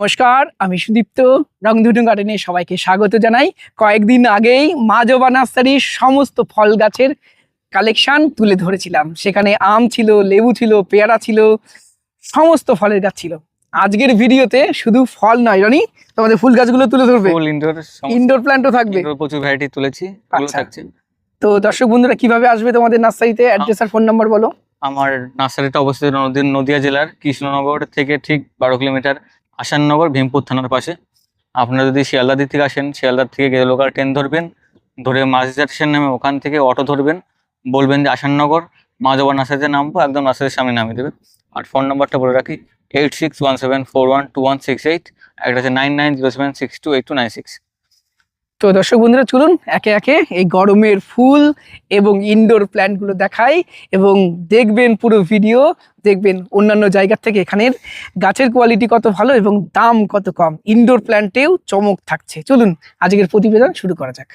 নমস্কার, আমি সুদীপ্ত। রংধনু গার্ডেনে সবাইকে স্বাগত জানাই। কয়েকদিন আগেই মা জবা নার্সারির সমস্ত ফল গাছের কালেকশন তুলে ধরেছিলাম। সেখানে আম ছিল, লেবু ছিল, পেয়ারা ছিল, সমস্ত ফলের গাছ ছিল। আজকের ভিডিওতে শুধু ফল নয় রনি, তোমাদের ফুল গাছগুলো তুলে ধরবে, ইনডোর প্ল্যান্টও থাকবে, প্রচুর ভ্যারাইটি তুলেছি। তো দর্শক বন্ধুরা কিভাবে আসবে তোমাদের নার্সারিতে, অ্যাড্রেস আর ফোন নাম্বার বলো। আমার নার্সারিটা অবস্থিত নদিয়া জেলার কৃষ্ণনগর থেকে ঠিক 12 কিলোমিটার, আসাননগর ভীমপুর থানার পাশে। আপনারা যদি শিয়ালদা দিক থেকে আসেন, শিয়ালদার থেকে লোকাল ট্রেন ধরবেন, ধরে মাঝিজার স্টেশন নামে ওখান থেকে অটো ধরবেন, বলবেন যে আসাননগর মা জবা নার্সারিতে নামবো, একদম নার্সারির সামনে নামিয়ে দেবে। আর ফোন নাম্বারটা বলে রাখি 8617412168, একটা হচ্ছে 9907628296। তো দর্শক বন্ধুরা চলুন একে একে এই গরমের ফুল এবং ইনডোর প্ল্যান্টগুলো দেখাই, এবং দেখবেন পুরো ভিডিও, দেখবেন অন্যান্য জায়গার থেকে এখানের গাছের কোয়ালিটি কত ভালো এবং দাম কত কম। ইনডোর প্ল্যান্টেও চমক থাকছে। চলুন আজকের প্রতিবেদন শুরু করা যাক।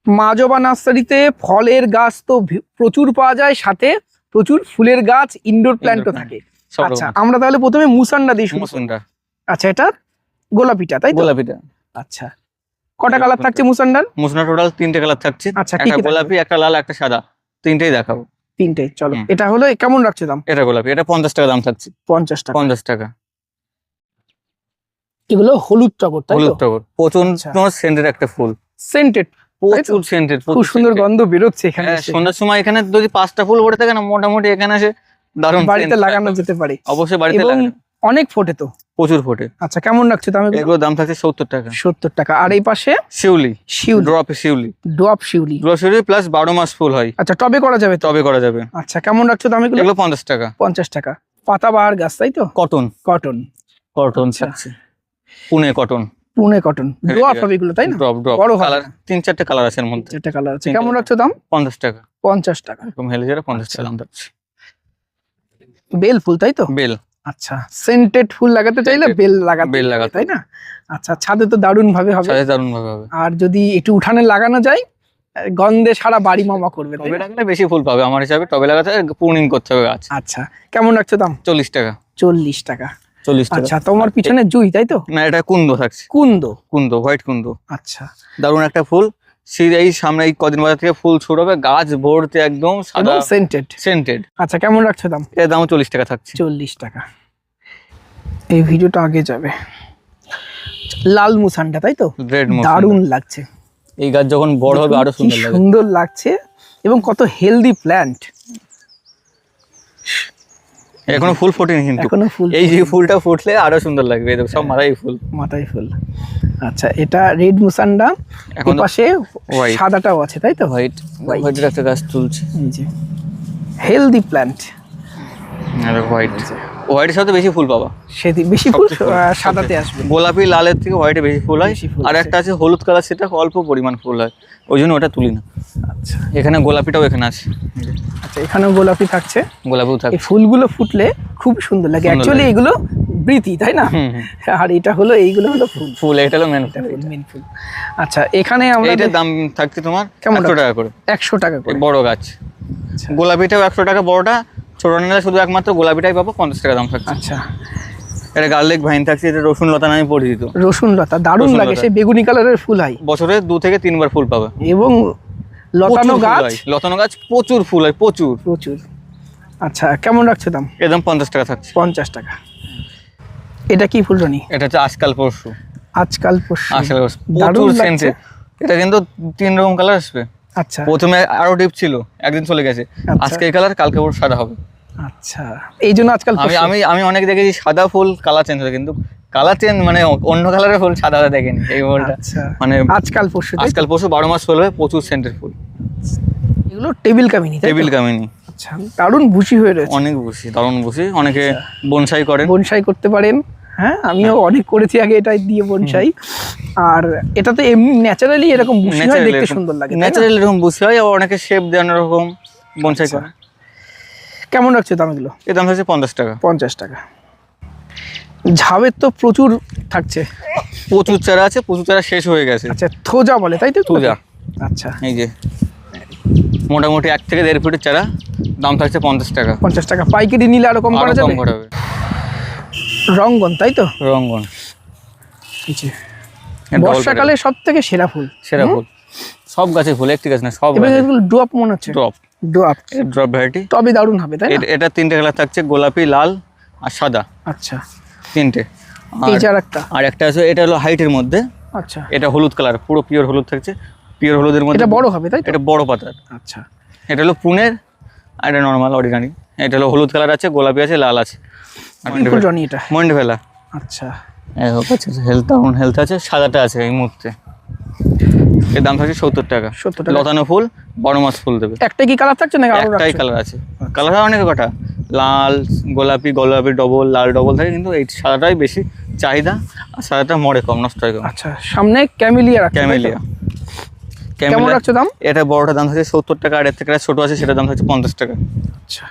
মা জবা নার্সারিতে ফলের গাছ তো প্রচুর পাওয়া যায়, সাথে প্রচুর ফুলের গাছ, ইনডোর প্ল্যান্টও থাকে। আচ্ছা, আমরা তাহলে প্রথমে মুসান্ডা দিই। আচ্ছা, এটা গোলাপিটা, তাই গোলাপিটা। আচ্ছা, কটা কালার থাকছে মুসান্ডার? মুসান্ডা টোটাল 3টে কালার থাকছে। আচ্ছা, একটা গোলাপি, একটা লাল, একটা সাদা, 3টেই দেখাবো। 3টে, চলো। এটা হলো কেমন রাখছে দাম? এটা গোলাপি, এটা 50 টাকা দাম থাকছে। 50 টাকা। 50 টাকা। এগুলো হলুদ টগর, তাই তো? হলুদ টগর প্রচুর সেন্টেড একটা ফুল, সেন্টেড, প্রচুর সেন্টেড, খুব সুন্দর গন্ধ বেরোচ্ছে এখানে। সন্ধ্যার সময় এখানে যদি 5টা ফুল ভরে থাকে না, মোটামুটি এখানে এসে দারুণ বাড়িতে লাগানো যেতে পারে। অবশ্যই বাড়িতে লাগানো। অনেক ফোটে তো, প্রচুর ফোটে। আচ্ছা, কেমন রাখছে দাম? এগুলো দাম থাকছে 70 টাকা। 70 টাকা। আর এই পাশে শিউলি, ড্রপ শিউলি, ড্রপ শিউলি প্লাস 12 মাস ফুল হয়। আচ্ছা, টবে করা যাবে? টবে করা যাবে। আচ্ছা, কেমন রাখছো দাম এগুলো? এগুলো 50 টাকা। 50 টাকা। পাতাবাহার গাছ, তাই তো? কটন, কটন, কটন থাকছে, Pune cotton. Pune cotton drop হবে এগুলো, তাই না? ড্রপ, বড় কালার, 3-4টে কালার আছে এর মধ্যে। 4টে কালার আছে। কেমন রাখছো দাম? 50 টাকা। 50 টাকা। এরকম হেলিজারে 50 টাকা দাম থাকছে। বেল ফুল, তাই তো? বেল। আচ্ছা, সেন্টেড ফুল লাগাতে চাইলে বেল লাগাতে, তাই না? আচ্ছা, ছাদে তো দারুণ ভাবে হবে। ছাদে দারুণ ভাবে হবে। আর যদি একটু উঠানে লাগানো যায়, গন্ধে সারা বাড়ি মামা করবে। টবে লাগালে বেশি ফুল পাবে আমার হিসাবে। টবে লাগাতে প্রুনিং করতে হবে গাছ। আচ্ছা, কেমন রাখছো দাম? 40 টাকা। 40 টাকা। 40 টাকা। আচ্ছা, তোমার পিছনে জুই, তাই তো? না, এটা কুন্দ থাকছে। কুন্দ, হোয়াইট কুন্দ। আচ্ছা, দারুণ একটা ফুল। এই সামনে এই কদিন বাজার থেকে ফুল শুরু হবে, গাছ ভর্তি একদম সাদা, সেন্টেড। আচ্ছা, কেমন রাখছো দাম? এর দাম 40 টাকা থাকছে। 40 টাকা। এই ভিডিওটা আগে যাবে। লাল মুসান্ডা, তাই তো? দারুণ লাগছে। এই গাছ যখন বড় হবে আরো সুন্দর লাগছে এবং কত হেলদি প্ল্যান্ট। এখনো ফুল ফোটেনি কিন্তু। এই যে ফুলটা ফুটলে আরো সুন্দর লাগবে। এই সব মাথায় ফুল। আচ্ছা, এটা রেড মুসান্ডা, এর পাশে সাদাটাও আছে, তাই তো? হোয়াইটের একটা গাছ তুলছে। এই যে হেলদি প্ল্যান্ট। আর হোয়াইটের সাথে বেশি ফুল পাবা। বেশি ফুল সাদাতে আসবে। গোলাপি লালের থেকে হোয়াইটে বেশি ফুল হয়। আর একটা আছে হলুদ কালার, সেটা অল্প পরিমাণ ফুল হয়, ওই জন্য ওটা তুলি না। আচ্ছা, এখানে গোলাপিটাও এখানে আছে। আচ্ছা, এখানেও গোলাপি থাকছে। গোলাপিও থাকছে। এই ফুলগুলো ফুটলে খুব সুন্দর লাগে। অ্যাকচুয়ালি এগুলো বৃতি, তাই না? আর এটা হলো, এইগুলো হলো ফুল। এটা হলো মেন ফুল। আচ্ছা, এখানে আমরা এটার দাম থাকছে তোমার 100 টাকা করে। 100 টাকা করে বড় গাছ। গোলাপিটাও 100 টাকা বড়টা, ছোট নিলে শুধু একমাত্র গোলাপিটাই পাবো 50 টাকা দাম থাকছে। আচ্ছা, এটা গার্লিক ভাইন থাকছে, এটা রসুন লতা নামে পরিচিত। রসুন লতা দারুণ লাগে, সেই বেগুনি কালারের ফুল হয়। বছরে 2 থেকে 3 বার ফুল পাবে। এবং লতানো গাছ প্রচুর ফুল হয়, প্রচুর। আচ্ছা, কেমন রাখছে দাম? একদম 50 টাকা থাকছে। 50 টাকা। এটা কি ফুল রানী? এটা হচ্ছে আজকাল পরশু। দারুণ লাগছে। এটা কিন্তু 3 রকম কালার আসবে। আচ্ছা, প্রথমে আরো ডিপ ছিল, একদিন চলে গেছে। আজকে এই কালার, কালকে ওর সাদা হবে। আচ্ছা, এই জন্য আজকাল আমি অনেক দেখেছি সাদা ফুল কালার চেঞ্জ হয়, কিন্তু কালার চেঞ্জ মানে অন্য কালারের ফুল সাদা দেখেনি এই ফুলটা। মানে আজকাল পরশু 12 মাস ফুল হবে, প্রচুর সেন্টের ফুল। এগুলো টেবিল কামিনী। আচ্ছা, দারুণ বুশি হয়ে রয়েছে। অনেক বুশি, দারুণ বুশি। অনেকে বনসাই করতে পারেন। হ্যাঁ, আমিও অনেক করেছি আগে এটা দিয়ে বনসাই। আর এটা তো এমনি ন্যাচারালি এরকম বুশি হয়, দেখতে সুন্দর লাগে। ন্যাচারালি এরকম বুশি হয়, আর অনেকে শেপ দেন এরকম বনসাই করে। কেমন রাখছে দাম এগুলো? এর দাম হচ্ছে 50 টাকা। 50 টাকা। ঝাবের তো প্রচুর থাকছে। প্রচুর চারা আছে, প্রচুর চারা শেষ হয়ে গেছে। আচ্ছা, থোজা বলে, তাই তো? থোজা। আচ্ছা, এই যে মোটামুটি 1 থেকে 1.5 ফুটের চারা, দাম থাকছে 50 টাকা। 50 টাকা। পাইকারি নিলে আরো কম করা যাবে। কম করা যাবে। রঙ্গন, তাই তো? রঙ্গন এই যে বর্ষাকালে সব থেকে সেরা ফুল। সেরা ফুল, সব গাছে ফুল, একটি গাছ না, সব এবং গাছে। এগুলো ড্রপ মনে হচ্ছে, ড্রপ ড্রপ ভ্যারাইটি, তবে দারুণ হবে তাই না? এটা 3টে কালার থাকছে, গোলাপি, লাল আর সাদা, আচ্ছা 3টে। এই যে আর একটা আছে, এটা হলো হাইটের মধ্যে, আচ্ছা এটা হলুদ কালার, পুরো পিওর হলুদ থাকছে, পিওর হলুদের মধ্যে। এটা বড় হবে তাই তো? এটা বড় পাতার। আচ্ছা এটা হলো পুনের, আর এটা নর্মাল অর্ডিনারি। এটা হলো হলুদ কালার আছে, গোলাপি আছে, লাল আছে। ফুল জনি এটা। মন্ডভেলা। আচ্ছা হেলথ আছে, সাদাটা আছে এই মুহূর্তে। এর দাম থাকছে 70 টাকা। 70 টাকা। লতানো ফুল, 12 মাস ফুল দেবে। একটা কি কালার থাকছে না আরো একটাই রাখছো? কালার আছে, কালার অনেক কটা, লাল, গোলাপি, গোলাপি ডবল, লাল ডবল থাকে, কিন্তু এই সাদাটাই বেশি চাহিদা, আর সাদাটা মরে কম, নষ্ট হয় কম। আচ্ছা সামনে ক্যামেলিয়া রাখছো? ক্যামেলিয়া। কেমন রাখছো দাম? এটা বড়টার দাম থাকছে 70 টাকা, আর এর থেকে ছোট আছে, সেটার দাম থাকছে 50 টাকা। আচ্ছা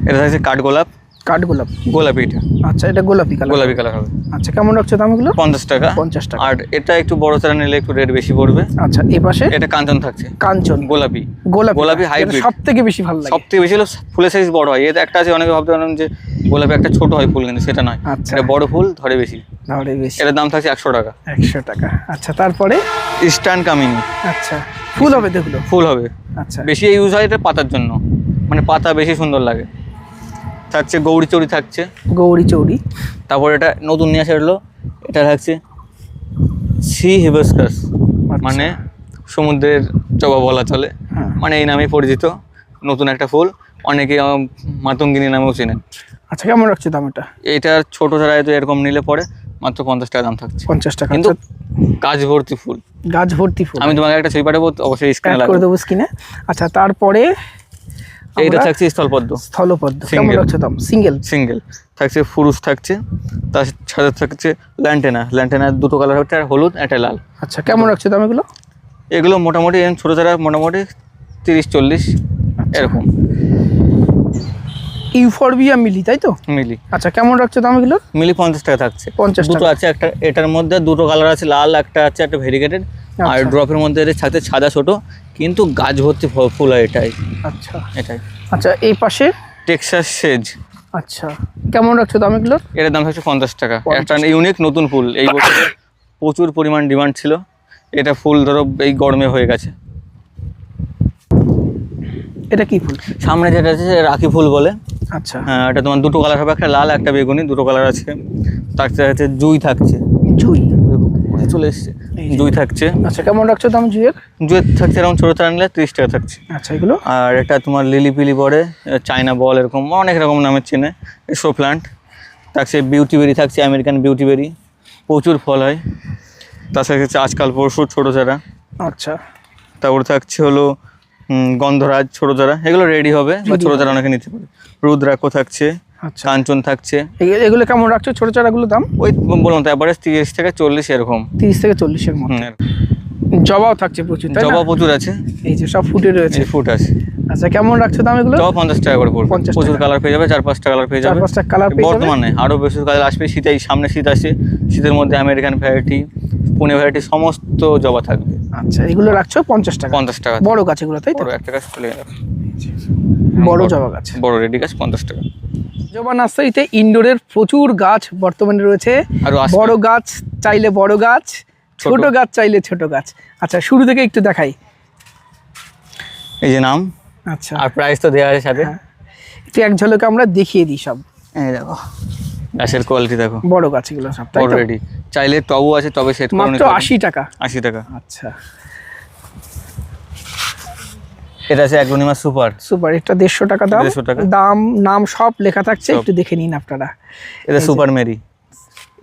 এটা থাকছে কাঠগোলাপ, কাঠগোলাপ। গোলাপি, এটা আচ্ছা এটা গোলাপি কালার। গোলাপি কালার হবে। আচ্ছা কেমন রাখছো দাম এগুলো? 50 টাকা। 50 টাকা। আর এটা একটু বড় চারা নিলে একটু রেট বেশি পড়বে। আচ্ছা এই পাশে এটা কাঞ্চন থাকছে, কাঞ্চন, গোলাপি। গোলাপি গোলাপি হাইব্রিড সব থেকে বেশি ভালো লাগে। সব থেকে বেশি হলো ফুলের সাইজ বড় হয়। এটা একটা আছে, অনেকে ভাবতে পারেন যে গোলাপি একটা ছোট হয় ফুল, কিন্তু সেটা নয়। আচ্ছা। এটা বড় ফুল, ধরে বেশি। ধরে বেশি। এটার দাম থাকছে 100 টাকা। 100 টাকা। আচ্ছা তারপরে ইস্টার্ন কামিনী। আচ্ছা ফুল হবে দেখলো? ফুল হবে। আচ্ছা বেশি ইউজ হয় এটা পাতার জন্য, মানে পাতা বেশি সুন্দর লাগে। থাকছে গৌরী চৌরি থাকছে। গৌরী চৌরি। তারপর এটা নতুন নিয়ে আসা হলো, এটা থাকছে সি হিবিস্কাস, মানে সমুদ্রের জবা বলা চলে, হ্যাঁ। মানে এই নামেই পরিচিত। নতুন একটা ফুল, অনেকে মাতঙ্গিনী নামেও চেনেন। আচ্ছা কেমন রাখছো দাম এটা? এটার ছোট চারায় তো এরকম নিলে পরে মাত্র 50 টাকা দাম থাকছে। 50 টাকা। কিন্তু গাছ ভর্তি ফুল, গাছ ভর্তি ফুল। আমি তোমাকে একটা ছবি পাঠাবো, অবশ্যই স্ক্রিনে অ্যাড করে দেবো স্ক্রিনে। আচ্ছা তারপরে এইটা থাকছে স্থলপদ্ম, স্থলপদ্ম। কেমন Single। রাখছো দাম? সিঙ্গেল। সিঙ্গেল থাকছে, ফুরুষ থাকছে, তার সাথে থাকছে ল্যান্টেনা। ল্যান্টেনার 2টো কালার হবে, একটা হলুদ একটা লাল। আচ্ছা কেমন রাখছো দাম এগুলো? এগুলো মোটামুটি ছোট চারা মোটামুটি 30-40 এরকম। ইউফরবিয়া মিলি তাই তো? মিলি। আচ্ছা কেমন রাখছো দাম এগুলো? মিলি 50 টাকা থাকছে। 50 দুটো টাকা। আছে, একটা এটার মধ্যে 2টো কালার আছে, লাল একটা আছে, একটা ভেরিগেটেড। আর আচ্ছা। ড্রপের মধ্যে এর সাথে সাদা ছোট, কিন্তু গাছ ভর্তি ফুল হয় এটাই। আচ্ছা এটাই আচ্ছা এই পাশে টেক্সাস সেজ। আচ্ছা কেমন রাখছো দাম এগুলো? এটার দাম হচ্ছে 50 টাকা। 50 একটা ইউনিক নতুন ফুল, এই বছরে প্রচুর পরিমাণ ডিমান্ড ছিল। এটা ফুল ধরো এই গরমে হয়ে গেছে। এটা কি ফুল? সামনে যেটা আছে সেটা রাখি ফুল বলে। আচ্ছা হ্যাঁ, এটা তোমার 2টো কালার হবে, একটা লাল একটা বেগুনি, 2টো কালার আছে। তার সাথে জুই থাকছে, জুই চলে এসছে, এই যে। জুই থাকছে। আচ্ছা আচ্ছা কেমন রাখছো দাম জুয়ের? জুয়ের থাকছে এরকম ছোটো চারা নিলে 30 টাকা থাকছে। আচ্ছা এগুলো? আর এটা তোমার লিলি পিলি পরে, চায়না বল, এরকম অনেক রকম নামের চেনে। শো প্লান্ট থাকছে, বিউটি বেরি থাকছে, আমেরিকান বিউটি বেরি, প্রচুর ফল হয়। তার সাথে থাকছে আজকাল পরশু ছোটো চারা। আচ্ছা তারপরে থাকছে হলো গন্ধরাজ ছোটো চারা, এগুলো রেডি হবে বা ছোটো চারা অনেকে নিতে পারে। রুদ্রাক্ষ থাকছে, আচ্ছা কাঞ্চন থাকছে। এগুলো কেমন রাখছো ছোট চারাগুলোর দাম? ওই বললাম তো, অ্যাভারেজ 30 থেকে 40 এরকম। 30 থেকে 40 এর মধ্যে। জবাও থাকছে প্রচুর তাই না? জবা প্রচুর আছে, এই যে সব ফুটে রয়েছে। এই ফুট আছে। আচ্ছা কেমন রাখছো দাম এগুলো? জবা 50 টাকা করে পড়বে। 50 প্রচুর টাকা। কালার পেয়ে যাবে, 4-5টা কালার পেয়ে যাবে। 4-5টা কালার পেয়ে যাবে। বর্তমানে আরো বেশি কালার আসবে, শীতে সামনে শীত আসে, শীতের মধ্যে আমেরিকান ভ্যারাইটি, পুনে ভ্যারাইটি, সমস্ত জবা থাকবে। আচ্ছা এগুলো রাখছো 50 টাকা। 50 টাকা। বড় গাছ এগুলো তাই তো? বড় একটা গাছ চলে যাবে, বড় জবা গাছ। বড় রেডি গাছ 50 টাকা। জবা নার্সারিতে ইনডোরের প্রচুর গাছ বর্তমানে রয়েছে। আরো আসবে। বড় গাছ চাইলে বড় গাছ, ছোট গাছ চাইলে ছোট গাছ। আচ্ছা শুরু থেকে একটু দেখাই। এই যে নাম, আচ্ছা আর প্রাইস তো দেওয়া আছে সাথে। একটু এক ঝলকে আমরা দেখিয়ে দিই সব। এই দেখো গাছের কোয়ালিটি দেখো, বড় গাছ এগুলো সব তাই তো? রেডি। চাইলে টবও আছে, টবে সেট করে মাত্র নিতে পারবেন। 80 টাকা। 80 টাকা। আচ্ছা এটা আছে অ্যাগ্লোনিমা সুপার। সুপার, এটা 150 টাকা দাম। 150 টাকা। দাম নাম সব লেখা থাকছে, সব। একটু দেখে নিন আপনারা। এটা সুপার মেরি।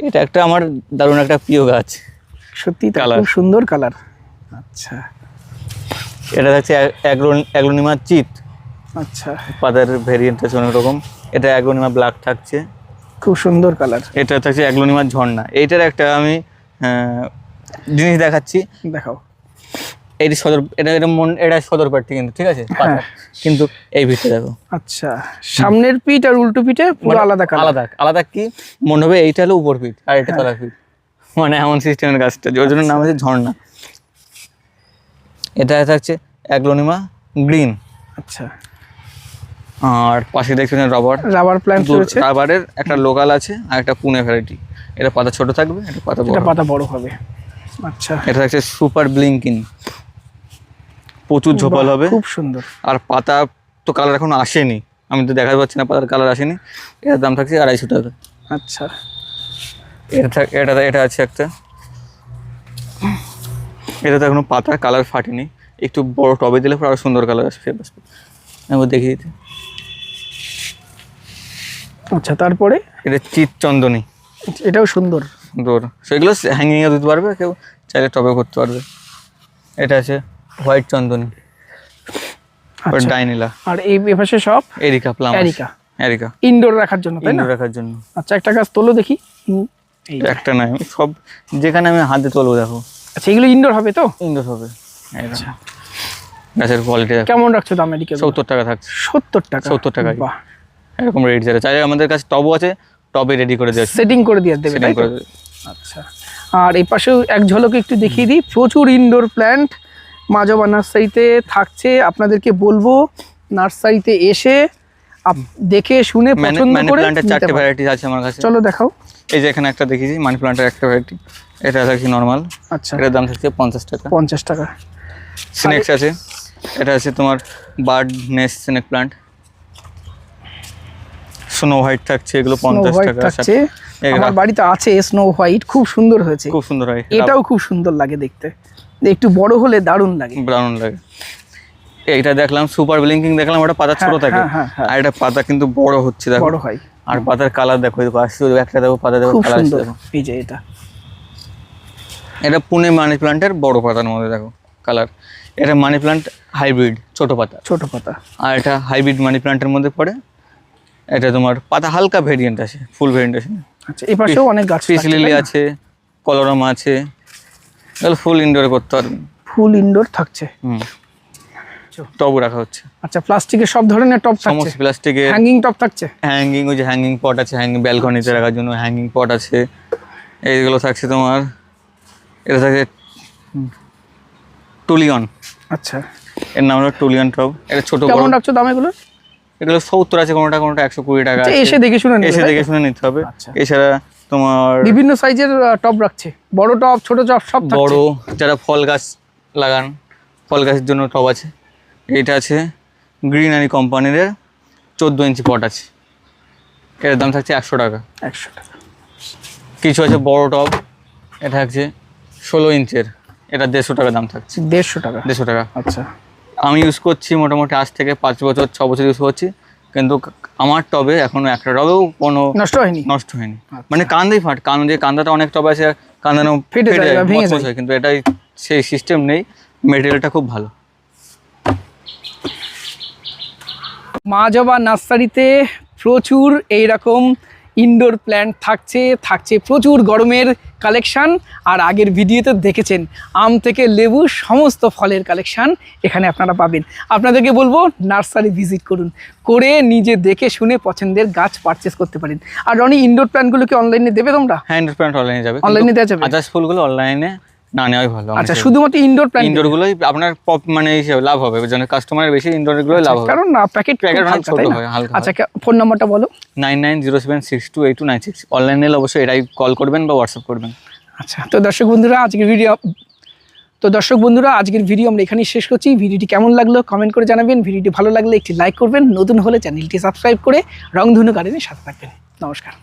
এটা একটা আমার দারুণ একটা প্রিয় গাছ। সত্যি তো Colour। খুব সুন্দর কালার। আচ্ছা এটা হচ্ছে অ্যাগ্লোনিমা চিত, আচ্ছা পাতার ভেরিয়েন্ট আছে অনেক রকম। এটা অ্যাগ্লোনিমা ব্ল্যাক থাকছে। খুব সুন্দর কালার। এটা থাকছে অ্যাগ্লোনিমা ঝর্ণা। এইটার একটা আমি জিনিস দেখাচ্ছি। দেখাও। এটি সদর, এটা সদর পার্টি কিন্তু, ঠিক আছে পাতা। হ্যাঁ। কিন্তু এই ভিতরে দেখো, আচ্ছা সামনের পিঠ আর উল্টো পিঠে পুরো মানে আলাদা কালার। আলাদা আলাদা। কি মনে হবে এইটা হলো উপর পিঠ আর এটা তলা পিঠ, মানে এমন সিস্টেমের গাছটা, ওই জন্য নাম আছে ঝর্ণা। এটা থাকছে অ্যাগ্লোনিমা গ্রিন। আচ্ছা আর পাশে দেখছেন রবার। রাবার প্ল্যান্ট রয়েছে। রাবারের একটা লোকাল আছে আর একটা পুনে ভ্যারাইটি। এটা পাতা ছোট থাকবে, এটা পাতা বড়। এটা পাতা বড় হবে। আচ্ছা, এটা থাকছে সুপার ব্লিঙ্কিং, প্রচুর ঝোপাল বাহ, হবে। খুব সুন্দর। আর পাতা তো কালার এখনো আসেনি, আমি তো দেখাতে পাচ্ছি না পাতার কালার আসেনি। এটার দাম থাকছে 250 টাকা। আচ্ছা, এটা আছে একটা, এটা তো এখনো পাতার কালার ফাটেনি, একটু বড় টবে দিলে পরে আরো সুন্দর কালার আসবে। আমি দেখিয়ে দিতে। আচ্ছা, তারপরে এটা চিত চন্দনী, এটাও সুন্দর। সুন্দর, সেগুলো হ্যাঙ্গিং এ দিতে পারবে, কেউ চাইলে টবে করতে পারবে। এটা আছে হোয়াইট চন্দনী, আচ্ছা, ডাইনিলা। আর এই পাশে সব areca plum, areca, areca indoor রাখার জন্য, তাই না? ইনডোর রাখার জন্য। আচ্ছা, একটা গাছ তোলো দেখি। এই যে। একটা নয়, আমি সব যেখানে আমি হাতে তুলবো দেখো। আচ্ছা, এগুলো ইনডোর হবে তো? ইনডোর হবে। আচ্ছা, গাছের কোয়ালিটি কেমন রাখছো দাম এদিকে? 70 টাকা থাকছে। 70 টাকা? 70 টাকায়। বাহ, এরকম রেট যারা চাইলে আমাদের কাছে টবও আছে, টবে রেডি করে দেওয়া সেটিং করে দিয়ে দেবে, সেটিং তাই তো? করে দেবে। আচ্ছা, আর এই পাশেও এক ঝলকে একটু দেখিয়ে দিই, প্রচুর ইনডোর প্ল্যান্ট মা জবা নার্সারিতে থাকছে। আপনাদেরকে বলবো নার্সারিতে এসে দেখে শুনে পছন্দ মানি করে প্ল্যান্টের নিতে 4টে পারেন। ভ্যারাইটি আছে আমার কাছে। চলো দেখাও। এই যে এখানে একটা দেখিয়েছি মানি প্ল্যান্টের একটা ভ্যারাইটি, এটা থাকছে নর্মাল। আচ্ছা, এটার দাম থাকছে 50 টাকা। 50 টাকা। স্নেক্স আছে, এটা আছে তোমার bird nest snake plant. Snow white থাকছে, এগুলো স্নো 50 হোয়াইট টাকা। থাকছে, এগুলা আমার বাড়িতে আছে স্নো হোয়াইট, খুব সুন্দর হয়েছে। খুব সুন্দর হয়, এটাও খুব সুন্দর লাগে দেখতে, একটু বড় হলে দারুণ লাগে। ব্রাউন লাগে। এইটা দেখলাম সুপার ব্লিঙ্কিং, দেখলাম ওটা পাতা ছোট হ্যাঁ, থাকে, হ্যাঁ, হ্যাঁ। আর এটা পাতা কিন্তু বড় হচ্ছে দেখো। বড় হয়, আর পাতার কালার দেখো, এই পাশে একটা দেখো পাতা দেখো খুব কালার সুন্দর। দেখো। এই যে এটা এটা পুনে মানি প্ল্যান্টের বড় পাতার মধ্যে দেখো কালার। এটা মানি প্ল্যান্ট হাইব্রিড, ছোট পাতা। ছোট পাতা। আর এটা হাইব্রিড মানি প্ল্যান্টের মধ্যে পড়ে। এটা তোমার পাতা হালকা ভেরিয়েন্ট আছে, ফুল ভেরিয়েন্ট আছে। আচ্ছা, এই পাশেও অনেক গাছ পিস থাকছে, লিলি তাই না? আছে, কলরমা আছে, তাহলে ফুল ইনডোরে করতে পারবেন। ফুল ইনডোর থাকছে। টব রাখা হচ্ছে, আচ্ছা, প্লাস্টিকের সব ধরনের টব থাকছে, সমস্ত প্লাস্টিকের। হ্যাঙ্গিং টব থাকছে। হ্যাঙ্গিং, ওই যে হ্যাঙ্গিং পট আছে, হ্যাঙ্গিং ব্যালকনিতে রাখার জন্য হ্যাঙ্গিং পট আছে। এইগুলো থাকছে তোমার, এটা থাকে টুলিয়ন, আচ্ছা, এর নাম হলো টুলিয়ন টব। এটা ছোট বড়। কেমন রাখছো দাম এগুলো? এগুলো 70 আছে, কোনোটা 120 টাকা আচ্ছা, আছে। এসে দেখে শুনে নেবে, এসে তাই দেখে তো? শুনে নিতে হবে। আচ্ছা। এছাড়া তোমার বিভিন্ন সাইজের টব রাখছে, বড় টব, ছোট টব সব থাকছে। বড়, যারা ফল গাছ লাগান, ফল গাছের জন্য টব আছে। এইটা আছে গ্রিনারি কোম্পানির 14 ইঞ্চি পট আছে, এর দাম থাকছে 100 টাকা। 100 টাকা। কিছু আছে বড় টব, এটা থাকছে 16 ইঞ্চের, এটা 150 টাকা দাম থাকছে। 150 টাকা। 150 টাকা। আচ্ছা, আমি ইউজ করছি মোটামুটি আজ থেকে 5 বছর 6 বছর ইউজ করছি, কিন্তু আমার টবে এখনো একটা টবেও কোনো নষ্ট হয়নি। নষ্ট হয়নি। মানে কান্দেই ফাট, কান্দাটা অনেক টবে আছে কান্দানো ফেটে যায় বা ভেঙে মচমচ যায়। হয়, কিন্তু এটাই সেই সিস্টেম নেই, মেটেরিয়ালটা খুব ভালো। মা জবা নার্সারিতে প্রচুর এইরকম ইনডোর প্ল্যান্ট থাকছে প্রচুর গরমের কালেকশান। আর আগের ভিডিওতে দেখেছেন আম থেকে লেবু সমস্ত ফলের কালেকশান এখানে আপনারা পাবেন। আপনাদেরকে বলবো নার্সারি ভিজিট করুন, করে নিজে দেখে শুনে পছন্দের গাছ পারচেস করতে পারেন। আর রনি, ইনডোর প্ল্যান্টগুলোকে অনলাইনে দেবে তোমরা? হ্যান্ড প্ল্যান্ট অনলাইনে যাবে, অনলাইনে দেওয়া যাবে? আদার্স ফুলগুলো অনলাইনে না নেওয়াই ভালো। আচ্ছা, শুধুমাত্র ইনডোর প্ল্যান্ট? ইনডোর গুলোই আপনার পপ মানে হিসেবে লাভ হবে, যেন কাস্টমারের বেশি ইনডোর গুলোই লাভ হবে, কারণ প্যাকেট অনেক ছোট হয়, হালকা। আচ্ছা, ফোন নাম্বারটা বলো। 9907628296। অনলাইনে অবশ্যই এটাই কল করবেন বা হোয়াটসঅ্যাপ করবেন। আচ্ছা, তো দর্শক বন্ধুরা আজকের ভিডিও আমরা এখানেই শেষ করছি। ভিডিওটি কেমন লাগলো কমেন্ট করে জানাবেন। ভিডিওটি ভালো লাগলে একটি লাইক করবেন, নতুন হলে চ্যানেলটি সাবস্ক্রাইব করে রংধনু গার্ডেনের সাথে থাকবেন। নমস্কার।